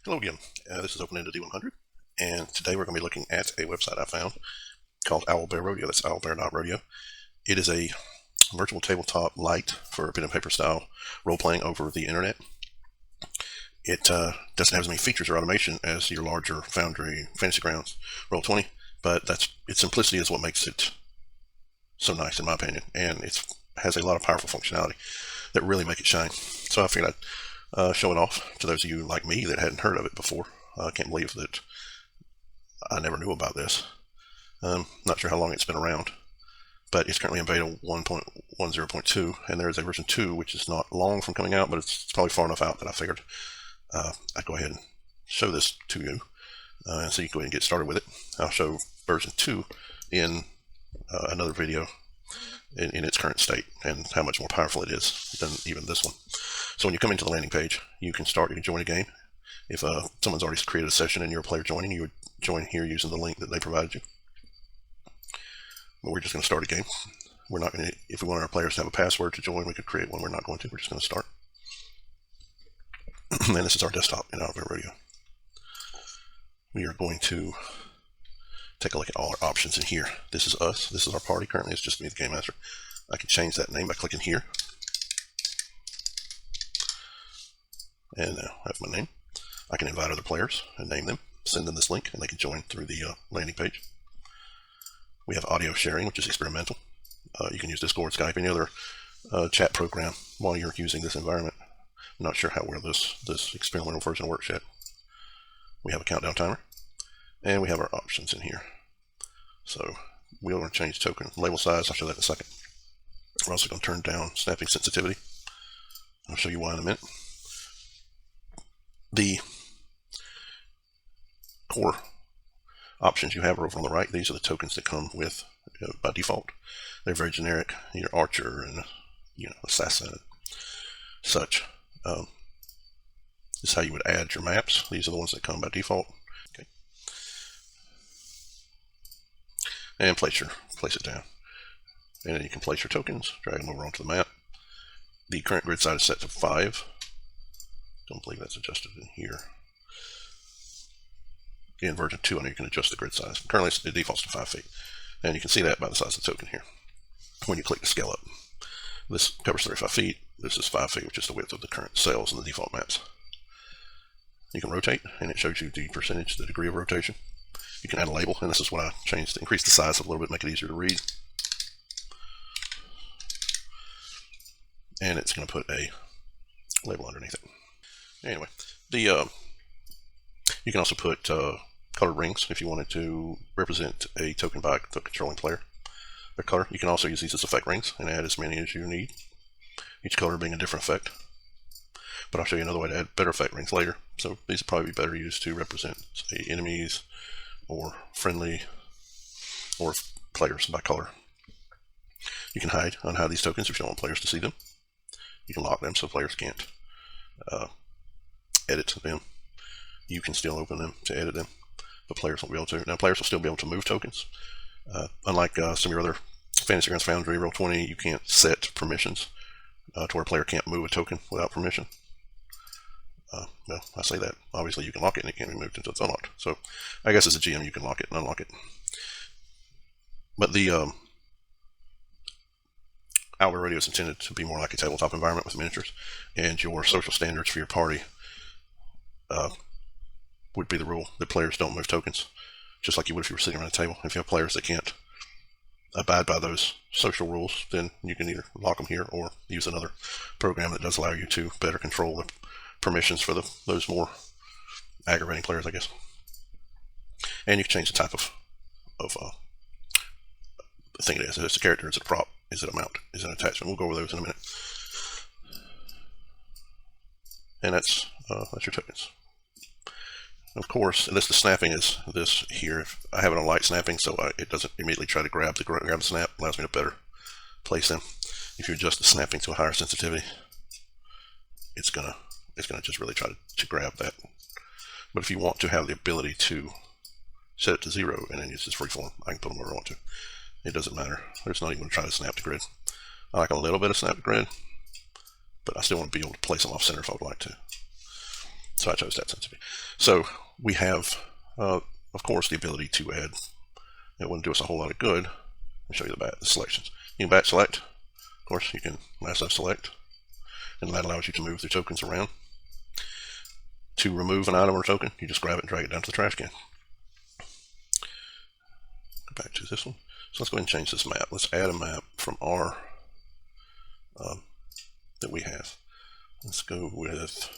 Hello again. This is Open-Ended D100, and today we're going to be looking at a website I found called Owlbear Rodeo. That's owlbear.rodeo. It is a virtual tabletop light for pen and paper style role-playing over the internet. It doesn't have as many features or automation as your larger Foundry, Fantasy Grounds, Roll20, but its simplicity is what makes it so nice in my opinion, and it has a lot of powerful functionality that really make it shine. So I figured I'd show it off to those of you like me that hadn't heard of it before. I can't believe that I never knew about this. Not sure how long it's been around, but it's currently in beta 1.10.2, and there is a version 2 which is not long from coming out, but it's probably far enough out that I figured I'd go ahead and show this to you, so you can go ahead and get started with it. I'll show version 2 in another video in its current state and how much more powerful it is than even this one. So when you come into the landing page, you can join a game. If someone's already created a session and you're a player joining, you would join here using the link that they provided you. But we're just going to start a game. We're not going to, if we want our players to have a password to join, we could create one. We're not going to. We're just going to start. And this is our desktop in Owlbear Rodeo. We are going to take a look at all our options in here. This is us. This is our party. Currently, it's just me, the game master. I can change that name by clicking here. And now I have my name. I can invite other players and name them, send them this link, and they can join through the landing page. We have audio sharing, which is experimental. You can use Discord, Skype, any other chat program while you're using this environment. I'm not sure how well this experimental version works yet. We have a countdown timer, and we have our options in here. So we're going to change token label size. I'll show that in a second. We're also going to turn down snapping sensitivity. I'll show you why in a minute. The core options you have are over on the right. These are the tokens that come with by default. They're very generic. Your archer and assassin and such. This is how you would add your maps. These are the ones that come by default. Okay. And place it down. And then you can place your tokens, drag them over onto the map. The current grid size is set to 5. Don't believe that's adjusted in here. In version 2, I know you can adjust the grid size. Currently, the default's to 5 feet. And you can see that by the size of the token here. When you click to scale up, this covers 35 feet. This is 5 feet, which is the width of the current cells in the default maps. You can rotate, and it shows you the percentage, the degree of rotation. You can add a label, and this is what I changed to increase the size a little bit, make it easier to read. And it's going to put a label underneath it. Anyway, you can also put colored rings if you wanted to represent a token by the controlling player. Their color. You can also use these as effect rings and add as many as you need. Each color being a different effect. But I'll show you another way to add better effect rings later. So these will probably be better used to represent, say, enemies or friendly or players by color. You can unhide these tokens if you don't want players to see them. You can lock them so players can't edit them. You can still open them to edit them, but players won't be able to. Now, players will still be able to move tokens. Unlike some of your other Fantasy Grounds, Foundry, Roll20, you can't set permissions to where a player can't move a token without permission. Well, I say that. Obviously, you can lock it and it can't be moved until it's unlocked. So, I guess as a GM, you can lock it and unlock it. But the Owlbear Rodeo is intended to be more like a tabletop environment with miniatures, and your social standards for your party would be the rule that players don't move tokens, just like you would if you were sitting around a table. If you have players that can't abide by those social rules, then you can either lock them here or use another program that does allow you to better control the permissions for those more aggravating players, I guess. And you can change the type of thing it is. Is it a character? Is it a prop? Is it a mount? Is it an attachment? We'll go over those in a minute. And that's your tokens. Of course, the snapping is this here. I have it on light snapping, so it doesn't immediately try to grab the snap. It allows me to better place them. If you adjust the snapping to a higher sensitivity, it's gonna just really try to grab that. But if you want to have the ability to set it to 0 and then use this freeform, I can put them where I want to. It doesn't matter. There's not even going to try to snap the grid. I like a little bit of snap the grid, but I still want to be able to place them off center if I would like to. So I chose that sensitivity. So we have, of course, the ability to add. It wouldn't do us a whole lot of good. Let me show you the selections. You can back select. Of course, you can lasso select, and that allows you to move the tokens around. To remove an item or token, you just grab it and drag it down to the trash can. Go back to this one. So let's go ahead and change this map. Let's add a map from our that we have. Let's go with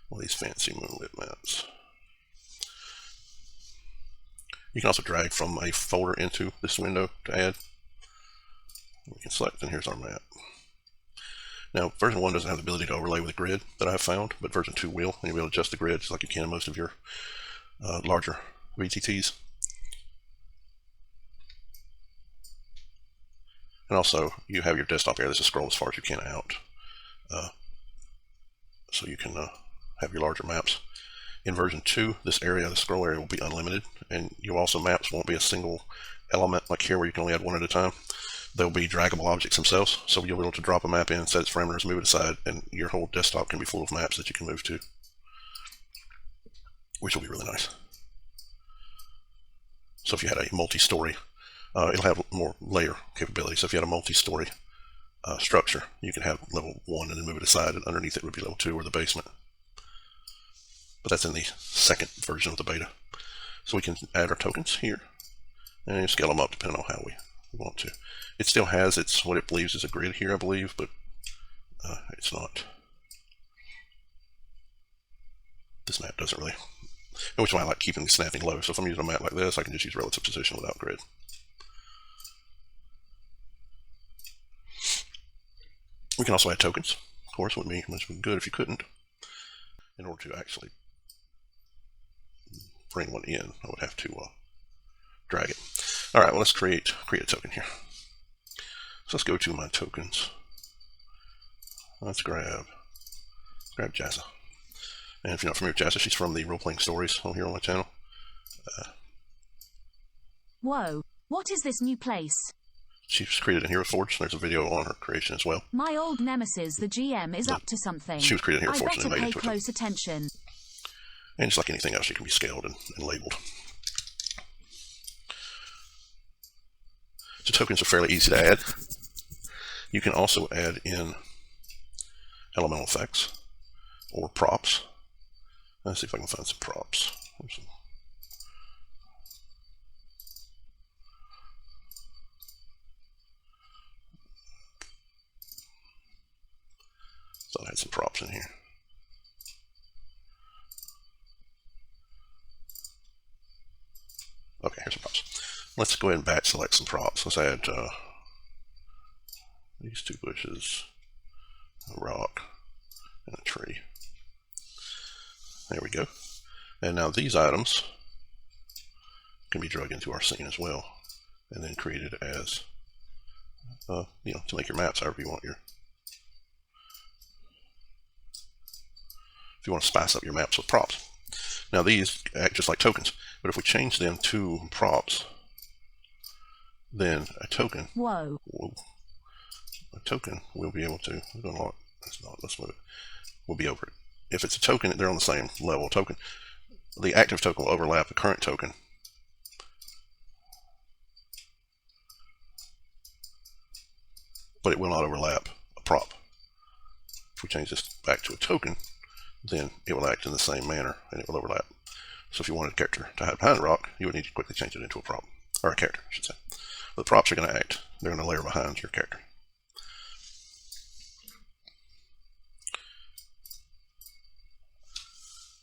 one of these fancy moonlit maps. You can also drag from a folder into this window to add. We can select, and here's our map. Now, version 1 doesn't have the ability to overlay with a grid that I've found, but version 2 will, and you'll be able to adjust the grid just like you can in most of your larger VTTs. And also, you have your desktop area. This is scroll as far as you can out. So you can have your larger maps. In version 2, this area, the scroll area, will be unlimited, and maps won't be a single element like here where you can only add one at a time. They'll be draggable objects themselves, so you'll be able to drop a map in, set its parameters, move it aside, and your whole desktop can be full of maps that you can move to, which will be really nice. So if you had a multi-story, it'll have more layer capability. So if you had a multi-story structure, you can have level 1 and then move it aside, and underneath it would be level 2 or the basement. But that's in the second version of the beta. So we can add our tokens here and scale them up depending on how we want to. It still has what it believes is a grid here, I believe, but it's not. This map doesn't really, which is why I like keeping the snapping low. So if I'm using a map like this, I can just use relative position without grid. We can also add tokens. Of course, it would be much good if you couldn't. In order to actually bring one in, I would have to drag it. All right, well, let's create a token here. So let's go to my tokens. Let's grab Jasa. And if you're not familiar with Jasa, she's from the role-playing stories on here on my channel. Whoa, what is this new place? She's created in Hero Forge. There's a video on her creation as well. My old nemesis, the GM, is up to something. She was created in Hero Forge and I made better into pay close attention. And just like anything else, it can be scaled and labeled. So tokens are fairly easy to add. You can also add in elemental effects or props. Let's see if I can find some props. Thought I had some props in here. Okay, here's some props. Let's go ahead and batch select some props. Let's add these two bushes, a rock, and a tree. There we go. And now these items can be drug into our scene as well, and then created as, to make your maps however you want your. If you want to spice up your maps with props. Now these act just like tokens, but if we change them to props, then a token. Whoa. A token will be able to. Let's move it. We'll be over it. If it's a token, they're on the same level. Token. The active token will overlap the current token. But it will not overlap a prop. If we change this back to a token, then it will act in the same manner and it will overlap. So if you wanted a character to hide behind a rock, you would need to quickly change it into a prop. Or a character, I should say. But the props are going to act. They're going to layer behind your character.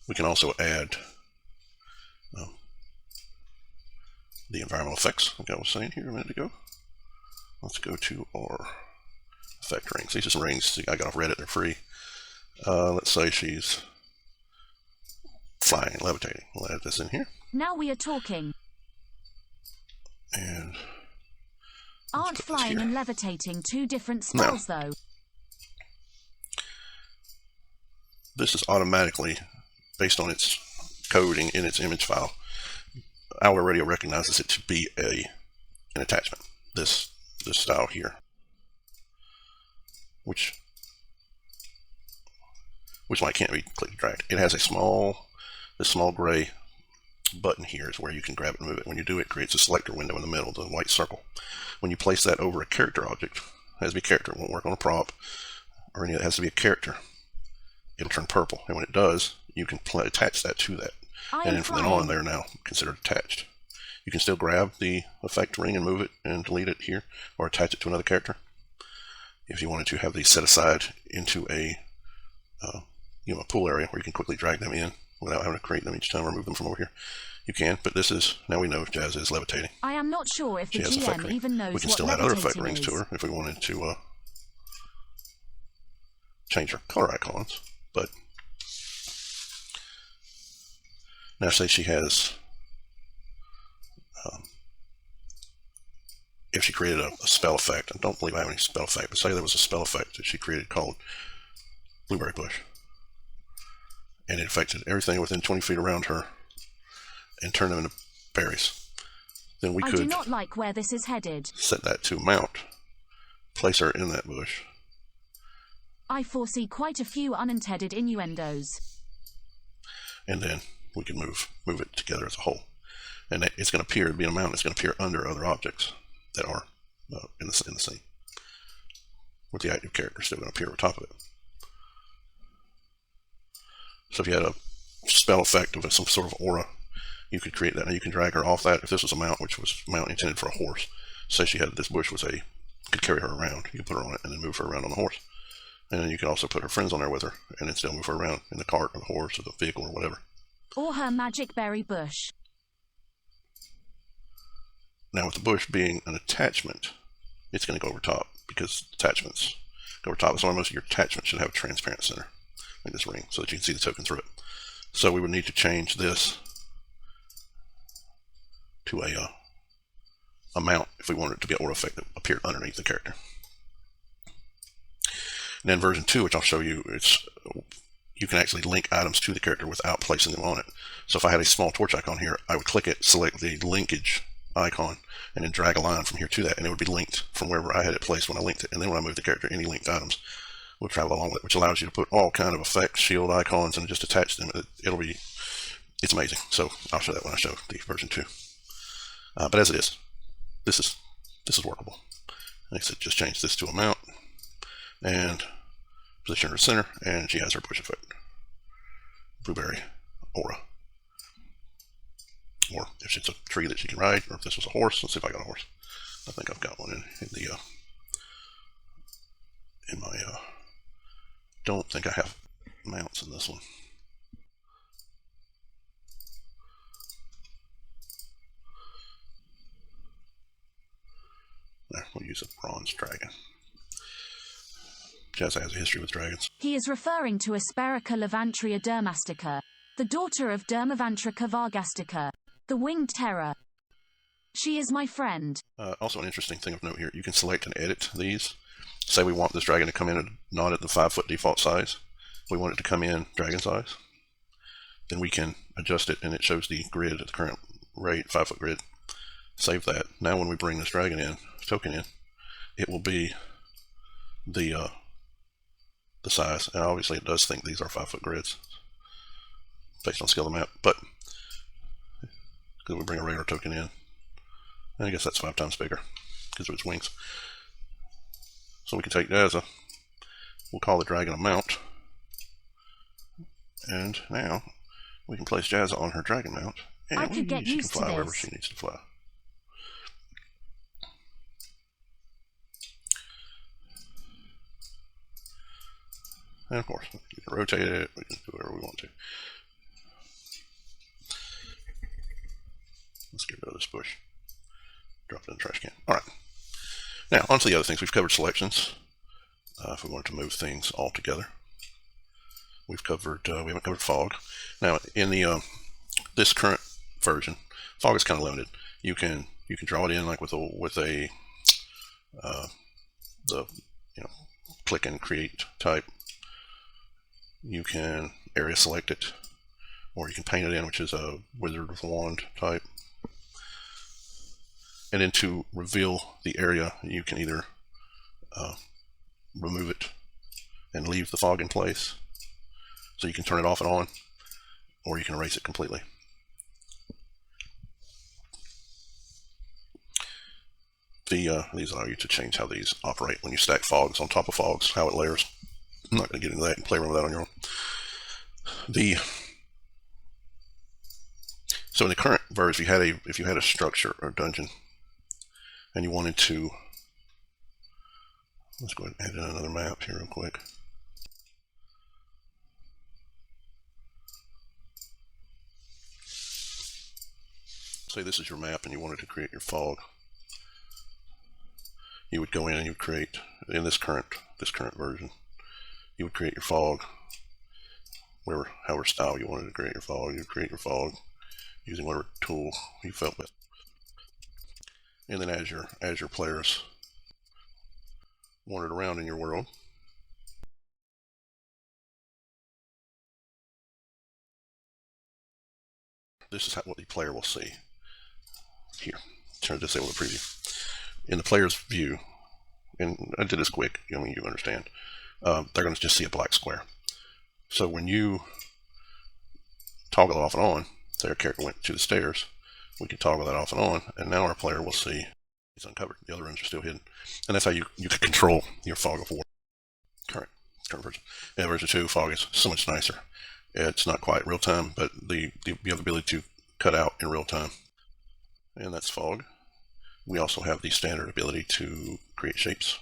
We can also add the environmental effects, like I was saying here a minute ago. Let's go to our effect rings. These are some rings I got off Reddit, they're free. Let's say she's flying and levitating. We'll add this in here. Now we are talking. And aren't flying and levitating two different spells though? This is automatically based on its coding in its image file. Owlbear Rodeo recognizes it to be an attachment. This style here, which which is why it can't be click and drag. It has this small gray button here is where you can grab it and move it. When you do, it creates a selector window in the middle, the white circle. When you place that over a character object, it has to be a character, it won't work on a prop or any, it has to be a character. It'll turn purple, and when it does, you can attach that to that. And then from then on, they're now considered attached. You can still grab the effect ring and move it and delete it here, or attach it to another character. If you wanted to have these set aside into a a pool area where you can quickly drag them in without having to create them each time or move them from over here, you can. But this is, now we know Jasa is levitating. I am not sure if the GM even knows what levitating is. We can still add other effect rings to her if we wanted to change her color icons. But now say she has, if she created a spell effect, I don't believe I have any spell effect, but say there was a spell effect that she created called Blueberry Bush, and it affected everything within 20 feet around her and turned them into berries. Then we could, I do not like where this is headed. Set that to mount, place her in that bush. I foresee quite a few unintended innuendos. And then we can move it together as a whole. And it's going to appear, being a mount, it's going to appear under other objects that are in the scene, with the active character still going to appear on top of it. So if you had a spell effect of some sort of aura, you could create that. Now you can drag her off that. If this was a mount, which was a mount intended for a horse, say she had this bush could carry her around. You could put her on it and then move her around on the horse. And then you can also put her friends on there with her and then still move her around in the cart or the horse or the vehicle or whatever. Or her magic berry bush. Now with the bush being an attachment, it's going to go over top because attachments go over top. So most of your attachments should have a transparent center, like this ring, so that you can see the token through it. So we would need to change this to a mount if we wanted it to be an aura effect that appeared underneath the character. And then version 2, which I'll show you, you can actually link items to the character without placing them on it. So if I had a small torch icon here, I would click it, select the linkage icon, and then drag a line from here to that, and it would be linked from wherever I had it placed when I linked it. And then when I move the character, any linked items will travel along with it, which allows you to put all kind of effects, shield icons, and just attach them. It's amazing. So I'll show that when I show the version 2. But as it is, this is workable. Like I said, just change this to a mount and position her center, and she has her push effect. Blueberry aura. Or if it's a tree that she can ride, or if this was a horse. Let's see if I got a horse. I think I've got one in my don't think I have mounts in this one. There, we'll use a bronze dragon. Jasa has a history with dragons. He is referring to Asperica levantria dermastica, the daughter of Dermavantrica vargastica, the winged terror. She is my friend. Also an interesting thing of note here, you can select and edit these. Say we want this dragon to come in not at the 5-foot default size. We want it to come in dragon size. Then we can adjust it, and it shows the grid at the current rate, 5-foot grid. Save that. Now when we bring this dragon in, token in, it will be the size. And obviously it does think these are 5-foot grids based on scale of the map, but because we bring a radar token in, and I guess that's 5 times bigger because of its wings. So we can take Jasa, we'll call the dragon a mount, and now we can place Jasa on her dragon mount, and I could get used she can fly to wherever this. she needs to fly. And of course, we can rotate it, we can do whatever we want to. Let's get rid of this bush. Drop it in the trash can. Alright. Now, on to the other things. We've covered selections. If we wanted to move things all together. We haven't covered fog. Now, in the this current version, fog is kind of limited. You can draw it in like with the click and create type. You can area select it, or you can paint it in, which is a wizard with a wand type. And then to reveal the area, you can either remove it and leave the fog in place, So you can turn it off and on, or you can erase it completely. These allow you to change how these operate when you stack fogs on top of fogs, how it layers. I'm not going to get into that and play around with that on your own. So in the current version, if you had a structure or a dungeon and you wanted to, let's go ahead and add in another map here real quick. Say this is your map and you wanted to create your fog. You would go in and you would create, in this current version, you would create your fog however style you wanted to create your fog. You would create your fog using whatever tool you felt best. And then as your players wandered around in your world, this is what the player will see. Here, turn to disable the preview. In the player's view, and I did this quick, I mean, you understand, they're going to just see a black square. So when you toggle it off and on, say our character went to the stairs, we can toggle that off and on, and now our player will see it's uncovered. The other rooms are still hidden. And that's how you can control your fog of war. Current version. And version 2, fog is so much nicer. It's not quite real time, but you have the ability to cut out in real time. And that's fog. We also have the standard ability to create shapes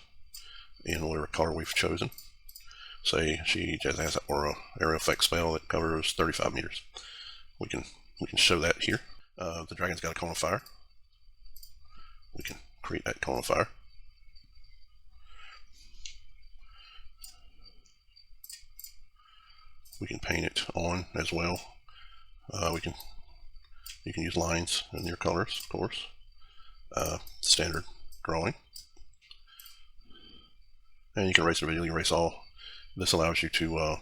in whatever color we've chosen. Say Jasa has that aura area effect spell that covers 35 meters. We can show that here. The dragon's got a cone of fire. We can create that cone of fire. We can paint it on as well. You can use lines in your colors, of course. Standard drawing. And you can erase individually, erase all. This allows you to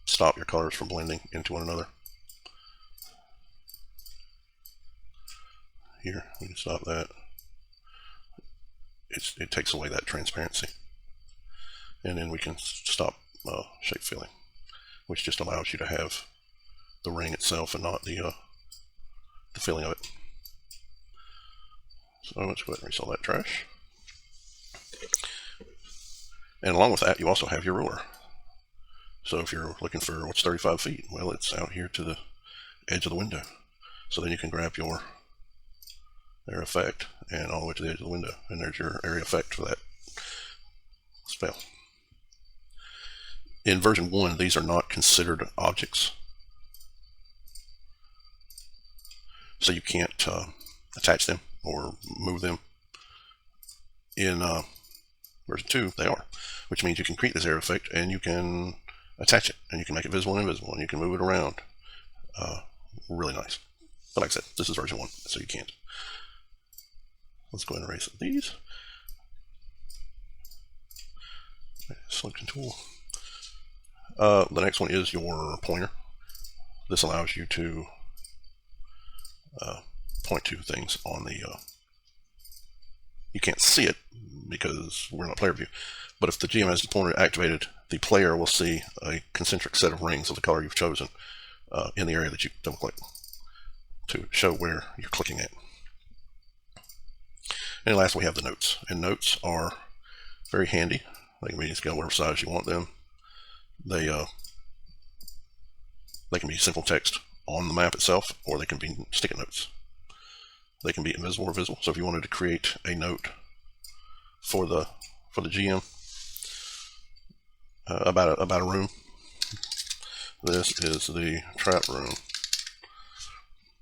stop your colors from blending into one another. Here, we can stop that. It takes away that transparency. And then we can stop shape filling, which just allows you to have the ring itself and not the filling of it. So let's go ahead and erase all that trash. And along with that, you also have your ruler. So if you're looking for what's 35 feet, well, it's out here to the edge of the window. So then you can grab your area effect and all the way to the edge of the window, and there's your area effect for that spell. In version 1, these are not considered objects, so you can't attach them or move them. In version 2, they are, which means you can create this area effect and you can attach it, and you can make it visible and invisible, and you can move it around. Really nice. But like I said, this is version 1, so you can't. Let's go ahead and erase these. Selection tool. The next one is your pointer. This allows you to point to things on the you can't see it because we're not player view, but if the GM has the pointer activated, the player will see a concentric set of rings of the color you've chosen in the area that you double click to show where you're clicking at. And last, we have the notes, and notes are very handy. They can be scaled whatever size you want them. They can be simple text on the map itself, or they can be sticky notes. They can be invisible or visible. So if you wanted to create a note for the GM about a room, this is the trap room,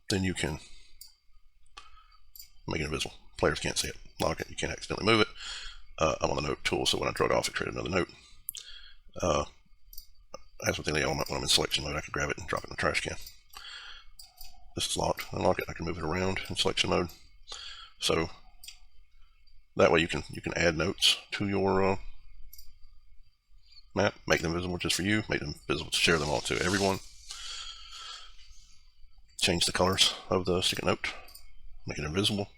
then you can make it invisible. Players can't see it. Lock it. You can't accidentally move it. I'm on the note tool, so when I draw it off, it created another note. As within the element, when I'm in selection mode, I can grab it and drop it in the trash can. This is locked. Unlock it. I can move it around in selection mode. So that way you can add notes to your map, make them visible just for you, make them visible to share them all to everyone. Change the colors of the sticky note, make it invisible,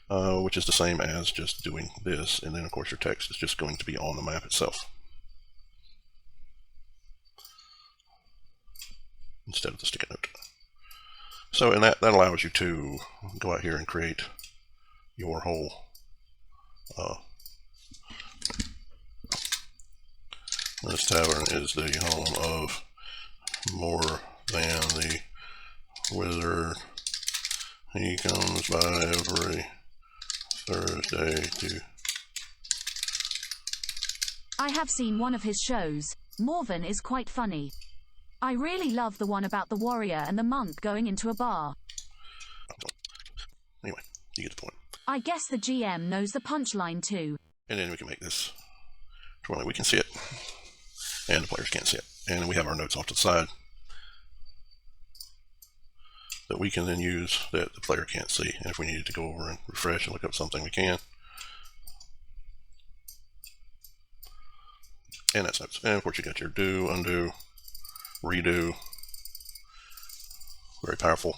which is the same as just doing this, and then of course your text is just going to be on the map itself. instead of the sticky note. So, and that allows you to go out here and create your whole this tavern is the home of more than the wizard. He comes by every Thursday to... I have seen one of his shows. Morven is quite funny. I really love the one about the warrior and the monk going into a bar. Anyway, you get the point. I guess the GM knows the punchline too. And then we can make this to where we can see it, and the players can't see it. And we have our notes off to the side that we can then use that the player can't see. And if we needed to go over and refresh and look up something, we can. And that's notes. And of course you got your do, undo, redo. Very powerful.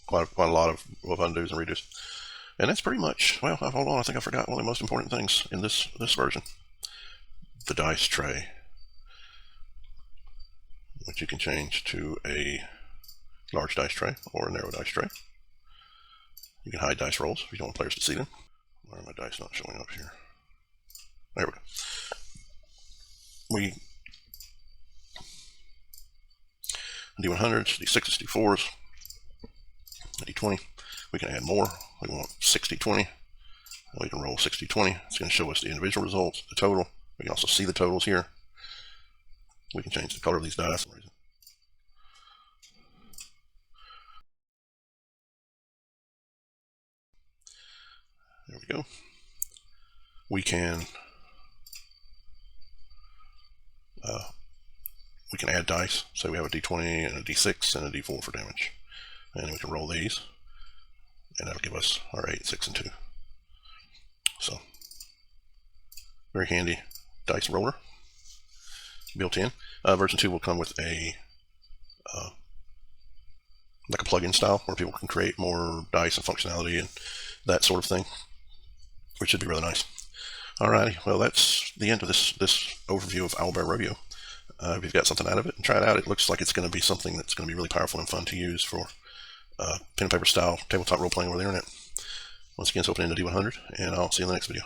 Quite a lot of undos and redos. And that's pretty much, well, hold on, I think I forgot one of the most important things in this version. The dice tray, which you can change to a large dice tray or a narrow dice tray. You can hide dice rolls if you don't want players to see them. Why are my dice not showing up here? There we go. We D100s, D6s, D4s, D20. We can add more. We want 60-20. We can roll 60-20. It's going to show us the individual results, the total. We can also see the totals here. We can change the color of these dice. There we go. We can add dice. So we have a D20 and a D6 and a D4 for damage. And we can roll these. And that'll give us our 8, 6, and 2. So, very handy dice roller built in. Version 2 will come with a like a plug-in style where people can create more dice and functionality and that sort of thing, which should be really nice. Alrighty, well that's the end of this overview of Owlbear Rodeo. If you've got something out of it, and try it out. It looks like it's going to be something that's going to be really powerful and fun to use for pen and paper style tabletop role playing over the internet. Once again, it's open into D100, and I'll see you in the next video.